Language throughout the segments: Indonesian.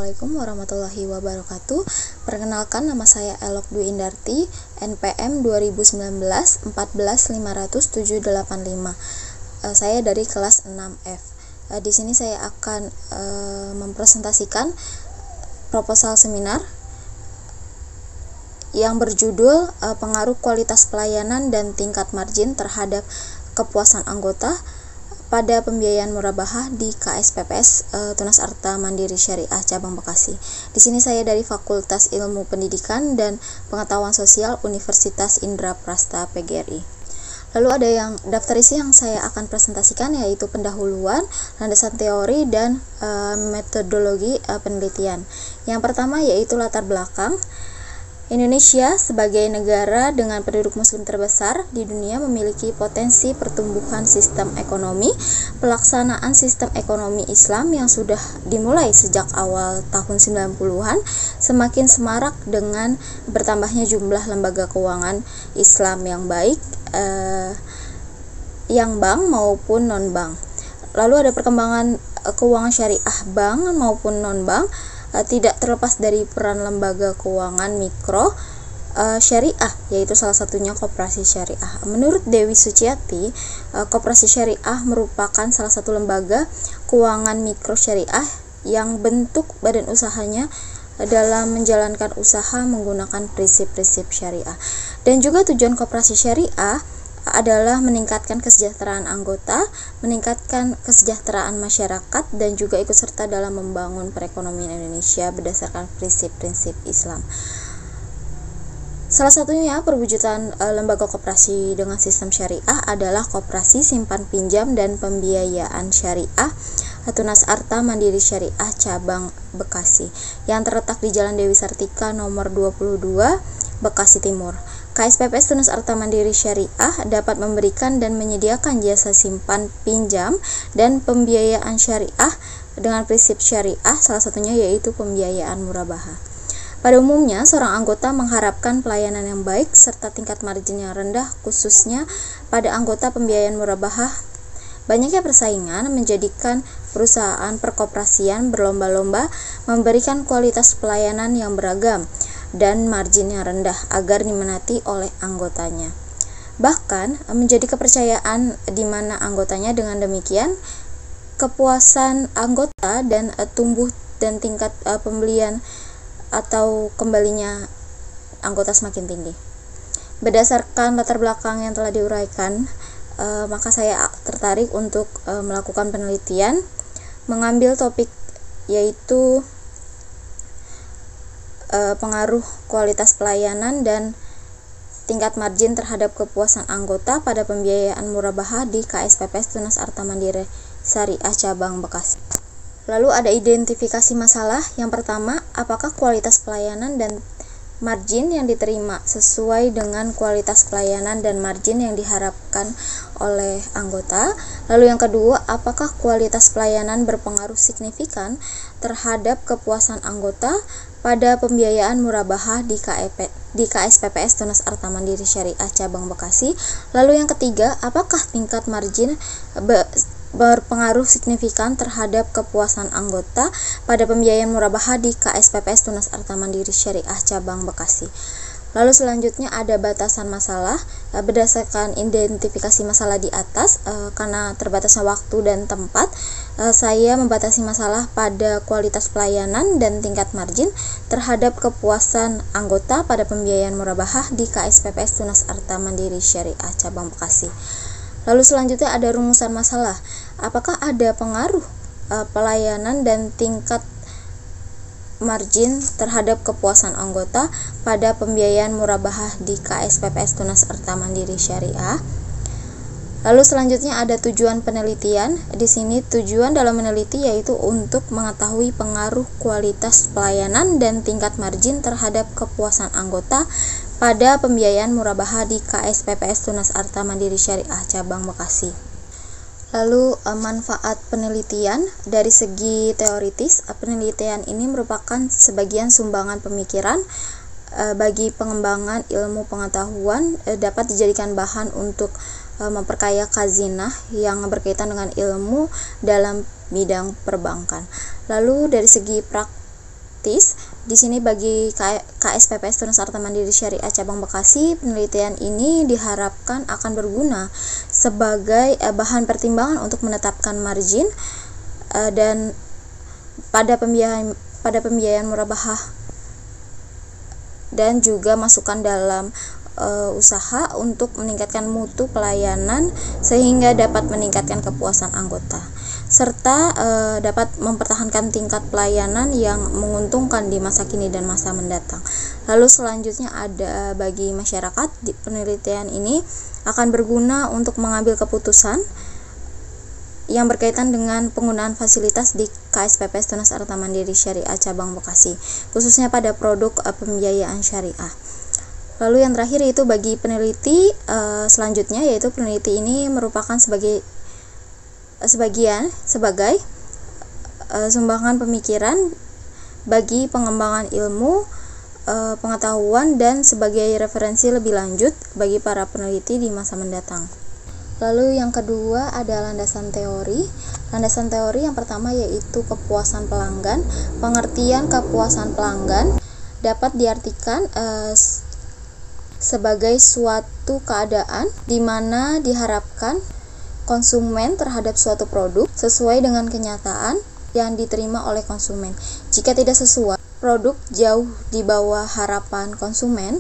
Assalamualaikum warahmatullahi wabarakatuh. Perkenalkan, nama saya Elok Dwi Indarti, NPM 2019 1450785. Saya dari kelas 6F. Di sini saya akan mempresentasikan proposal seminar yang berjudul pengaruh kualitas pelayanan dan tingkat margin terhadap kepuasan anggota pada pembiayaan murabahah di KSPPS Tunas Arta Mandiri Syariah Cabang Bekasi. Di sini saya dari Fakultas Ilmu Pendidikan dan Pengetahuan Sosial Universitas Indraprasta PGRI. Lalu ada yang daftar isi yang saya akan presentasikan, yaitu pendahuluan, landasan teori, dan metodologi penelitian. Yang pertama yaitu latar belakang. Indonesia sebagai negara dengan penduduk muslim terbesar di dunia memiliki potensi pertumbuhan sistem ekonomi. Pelaksanaan sistem ekonomi Islam yang sudah dimulai sejak awal tahun 90-an semakin semarak dengan bertambahnya jumlah lembaga keuangan Islam yang baik, yang bank maupun non-bank. Lalu ada perkembangan keuangan syariah bank maupun non-bank. Tidak terlepas dari peran lembaga keuangan mikro syariah, yaitu salah satunya koperasi syariah. Menurut Dewi Suciati, koperasi syariah merupakan salah satu lembaga keuangan mikro syariah yang bentuk badan usahanya dalam menjalankan usaha menggunakan prinsip-prinsip syariah. Dan juga tujuan koperasi syariah adalah meningkatkan kesejahteraan anggota, meningkatkan kesejahteraan masyarakat, dan juga ikut serta dalam membangun perekonomian Indonesia berdasarkan prinsip-prinsip Islam. Salah satunya perwujudan lembaga koperasi dengan sistem syariah adalah Koperasi Simpan Pinjam dan Pembiayaan Syariah Tunas Arta Mandiri Syariah Cabang Bekasi yang terletak di Jalan Dewi Sartika nomor 22 Bekasi Timur. KSPPS Tunas Arta Mandiri Syariah dapat memberikan dan menyediakan jasa simpan pinjam dan pembiayaan syariah dengan prinsip syariah, salah satunya yaitu pembiayaan murabahah. Pada umumnya, seorang anggota mengharapkan pelayanan yang baik serta tingkat margin yang rendah, khususnya pada anggota pembiayaan murabahah. Banyaknya persaingan menjadikan perusahaan perkoperasian berlomba-lomba memberikan kualitas pelayanan yang beragam dan margin yang rendah agar diminati oleh anggotanya. Bahkan menjadi kepercayaan di mana anggotanya dengan demikian kepuasan anggota dan tumbuh dan tingkat pembelian atau kembalinya anggota semakin tinggi. Berdasarkan latar belakang yang telah diuraikan, maka saya tertarik untuk melakukan penelitian, mengambil topik yaitu pengaruh kualitas pelayanan dan tingkat margin terhadap kepuasan anggota pada pembiayaan murabahah di KSPPS Tunas Arta Mandiri Syariah Cabang Bekasi. Lalu ada identifikasi masalah. Yang pertama, apakah kualitas pelayanan dan margin yang diterima sesuai dengan kualitas pelayanan dan margin yang diharapkan oleh anggota. Lalu yang kedua, apakah kualitas pelayanan berpengaruh signifikan terhadap kepuasan anggota pada pembiayaan murabahah di KSPPS Tunas Arta Mandiri Syariah Cabang Bekasi. Lalu yang ketiga, apakah tingkat margin berpengaruh signifikan terhadap kepuasan anggota pada pembiayaan murabahah di KSPPS Tunas Arta Mandiri Syariah Cabang Bekasi. Lalu selanjutnya ada batasan masalah. Berdasarkan identifikasi masalah di atas, karena terbatasnya waktu dan tempat, saya membatasi masalah pada kualitas pelayanan dan tingkat margin terhadap kepuasan anggota pada pembiayaan murabahah di KSPPS Tunas Arta Mandiri Syariah Cabang Bekasi. Lalu selanjutnya ada rumusan masalah. Apakah ada pengaruh pelayanan dan tingkat margin terhadap kepuasan anggota pada pembiayaan murabahah di KSPPS Tunas Arta Mandiri Syariah? Lalu selanjutnya ada tujuan penelitian. Di sini tujuan dalam meneliti yaitu untuk mengetahui pengaruh kualitas pelayanan dan tingkat margin terhadap kepuasan anggota pada pembiayaan murabahah di KSPPS Tunas Arta Mandiri Syariah Cabang Bekasi. Lalu manfaat penelitian. Dari segi teoritis, penelitian ini merupakan sebagian sumbangan pemikiran bagi pengembangan ilmu pengetahuan, dapat dijadikan bahan untuk memperkaya khazinah yang berkaitan dengan ilmu dalam bidang perbankan. Lalu dari segi Di sini bagi KSPPS Tunas Arta Mandiri Syariah Cabang Bekasi, penelitian ini diharapkan akan berguna sebagai bahan pertimbangan untuk menetapkan margin dan pada pembiayaan murabahah, dan juga masukan dalam usaha untuk meningkatkan mutu pelayanan sehingga dapat meningkatkan kepuasan anggota, serta dapat mempertahankan tingkat pelayanan yang menguntungkan di masa kini dan masa mendatang. Lalu selanjutnya ada bagi masyarakat, penelitian ini akan berguna untuk mengambil keputusan yang berkaitan dengan penggunaan fasilitas di KSPPS Tunas Arta Mandiri Syariah Cabang Bekasi, khususnya pada produk pembiayaan syariah. Lalu yang terakhir itu bagi peneliti selanjutnya, yaitu peneliti ini merupakan sebagai sumbangan pemikiran bagi pengembangan ilmu pengetahuan dan sebagai referensi lebih lanjut bagi para peneliti di masa mendatang. Lalu yang kedua ada landasan teori. Landasan teori yang pertama yaitu kepuasan pelanggan. Pengertian kepuasan pelanggan dapat diartikan sebagai suatu keadaan di mana diharapkan konsumen terhadap suatu produk sesuai dengan kenyataan yang diterima oleh konsumen. Jika tidak sesuai, produk jauh di bawah harapan konsumen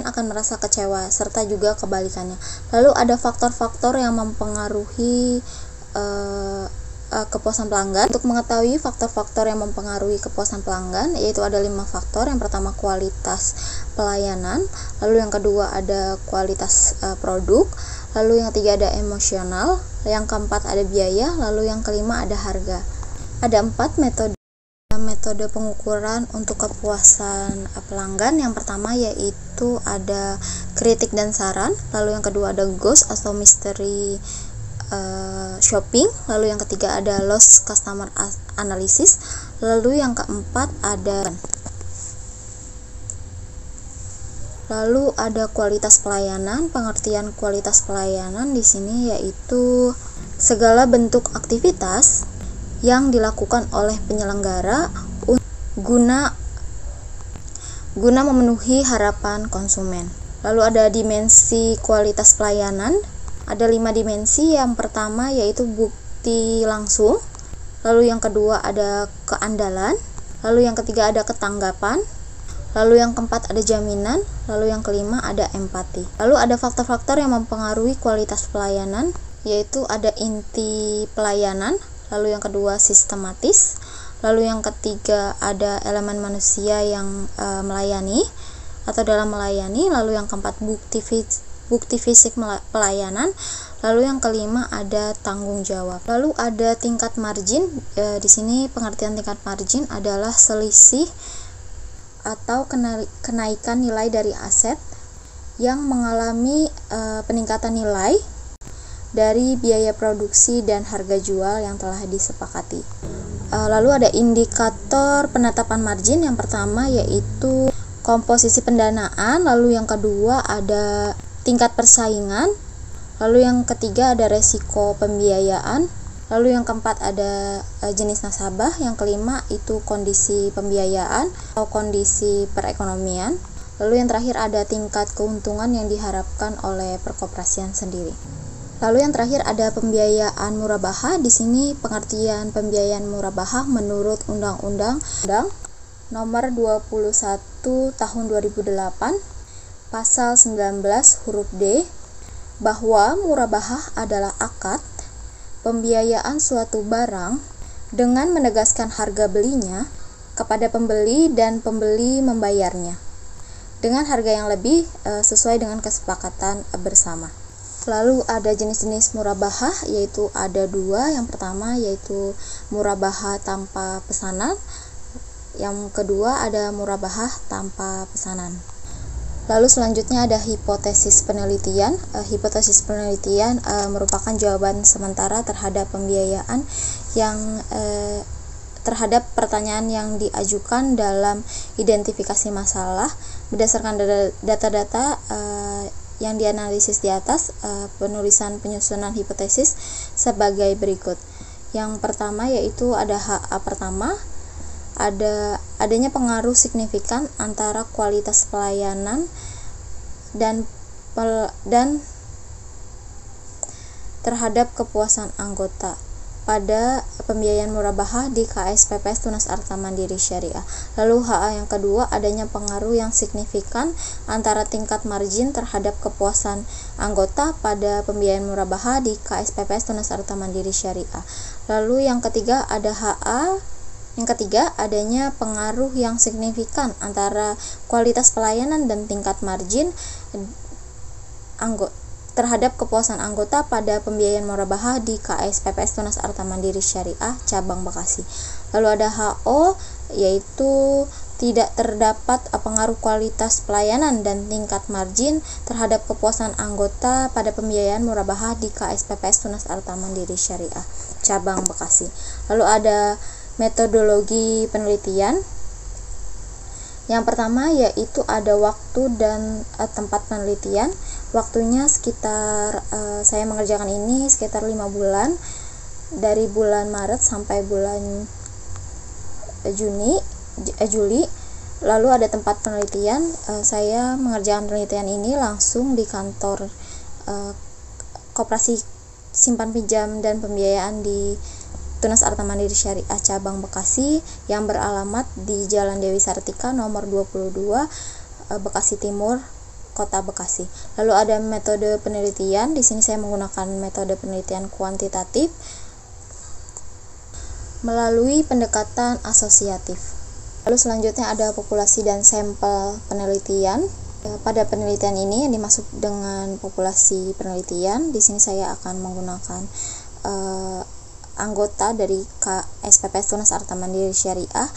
akan merasa kecewa, serta juga kebalikannya. Lalu ada faktor-faktor yang mempengaruhi kepuasan pelanggan. Untuk mengetahui faktor-faktor yang mempengaruhi kepuasan pelanggan, yaitu ada 5 faktor. Yang pertama kualitas pelayanan, lalu yang kedua ada kualitas produk, lalu yang ketiga ada emosional, yang keempat ada biaya, lalu yang kelima ada harga. Ada 4 metode pengukuran untuk kepuasan pelanggan. Yang pertama yaitu ada kritik dan saran, lalu yang kedua ada ghost atau mystery shopping, lalu yang ketiga ada lost customer analysis, lalu yang keempat ada kualitas pelayanan. Pengertian kualitas pelayanan di sini yaitu segala bentuk aktivitas yang dilakukan oleh penyelenggara guna memenuhi harapan konsumen. Lalu ada dimensi kualitas pelayanan. Ada 5 dimensi. Yang pertama yaitu bukti langsung, lalu yang kedua ada keandalan, lalu yang ketiga ada ketanggapan, lalu yang keempat ada jaminan, lalu yang kelima ada empati. Lalu ada faktor-faktor yang mempengaruhi kualitas pelayanan, yaitu ada inti pelayanan, lalu yang kedua sistematis, lalu yang ketiga ada elemen manusia yang melayani atau dalam melayani, lalu yang keempat bukti fisik pelayanan, lalu yang kelima ada tanggung jawab. Lalu ada tingkat margin. Di sini pengertian tingkat margin adalah selisih atau kenaikan nilai dari aset yang mengalami peningkatan nilai dari biaya produksi dan harga jual yang telah disepakati. Lalu ada indikator penetapan margin. Yang pertama yaitu komposisi pendanaan, lalu yang kedua ada tingkat persaingan, lalu yang ketiga ada resiko pembiayaan, lalu yang keempat ada jenis nasabah, yang kelima itu kondisi pembiayaan atau kondisi perekonomian, lalu yang terakhir ada tingkat keuntungan yang diharapkan oleh perkoperasian sendiri. Lalu yang terakhir ada pembiayaan murabahah. Di sini pengertian pembiayaan murabahah menurut Undang-Undang Nomor 21 Tahun 2008 Pasal 19 huruf D, bahwa murabahah adalah akad pembiayaan suatu barang dengan menegaskan harga belinya kepada pembeli dan pembeli membayarnya dengan harga yang lebih sesuai dengan kesepakatan bersama. Lalu ada jenis-jenis murabahah, yaitu ada 2. Yang pertama yaitu murabahah tanpa pesanan, yang kedua ada murabahah tanpa pesanan. Lalu selanjutnya ada hipotesis penelitian. Hipotesis penelitian merupakan jawaban sementara terhadap pembiayaan yang terhadap pertanyaan yang diajukan dalam identifikasi masalah berdasarkan data-data yang dianalisis di atas. Penulisan penyusunan hipotesis sebagai berikut. Yang pertama yaitu ada HA pertama, adanya pengaruh signifikan antara kualitas pelayanan dan terhadap kepuasan anggota pada pembiayaan murabahah di KSPPS Tunas Arta Mandiri Syariah. Lalu HA yang kedua, adanya pengaruh yang signifikan antara tingkat margin terhadap kepuasan anggota pada pembiayaan murabahah di KSPPS Tunas Arta Mandiri Syariah. Lalu yang ketiga, ada HA yang ketiga, adanya pengaruh yang signifikan antara kualitas pelayanan dan tingkat margin terhadap kepuasan anggota pada pembiayaan murabahah di KSPPS Tunas Arta Mandiri Syariah cabang Bekasi. Lalu ada HO, yaitu tidak terdapat pengaruh kualitas pelayanan dan tingkat margin terhadap kepuasan anggota pada pembiayaan murabahah di KSPPS Tunas Arta Mandiri Syariah cabang Bekasi. Lalu ada metodologi penelitian. Yang pertama yaitu ada waktu dan tempat penelitian. Waktunya sekitar saya mengerjakan ini sekitar 5 bulan, dari bulan Maret sampai bulan Juli. Lalu ada tempat penelitian, saya mengerjakan penelitian ini langsung di kantor Koperasi Simpan Pinjam dan Pembiayaan di Tunas Arta Mandiri Syariah cabang Bekasi yang beralamat di Jalan Dewi Sartika nomor 22 Bekasi Timur, Kota Bekasi. Lalu ada metode penelitian. Di sini saya menggunakan metode penelitian kuantitatif melalui pendekatan asosiatif. Lalu selanjutnya ada populasi dan sampel penelitian. Pada penelitian ini yang dimaksud dengan populasi penelitian, di sini saya akan menggunakan anggota dari KSPPS Tunas Arta Mandiri Syariah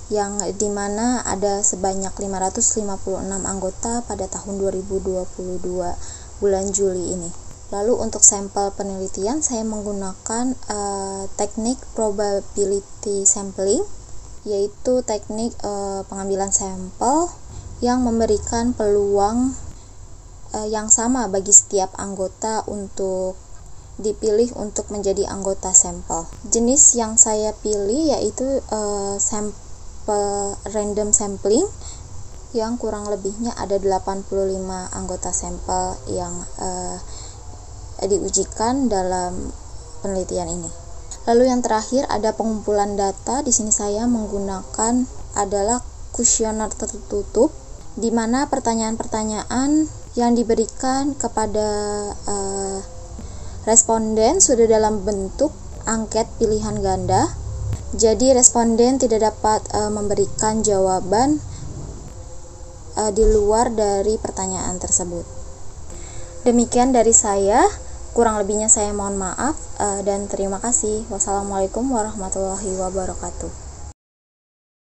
yang dimana ada sebanyak 556 anggota pada tahun 2022 bulan Juli ini. Lalu untuk sampel penelitian saya menggunakan teknik probability sampling, yaitu teknik pengambilan sampel yang memberikan peluang yang sama bagi setiap anggota untuk dipilih untuk menjadi anggota sampel. Jenis yang saya pilih yaitu sampel random sampling yang kurang lebihnya ada 85 anggota sampel yang diujikan dalam penelitian ini. Lalu yang terakhir ada pengumpulan data. Di sini saya menggunakan adalah kuesioner tertutup, di mana pertanyaan-pertanyaan yang diberikan kepada responden sudah dalam bentuk angket pilihan ganda. Jadi responden tidak dapat memberikan jawaban di luar dari pertanyaan tersebut. Demikian dari saya, kurang lebihnya saya mohon maaf dan terima kasih. Wassalamualaikum warahmatullahi wabarakatuh.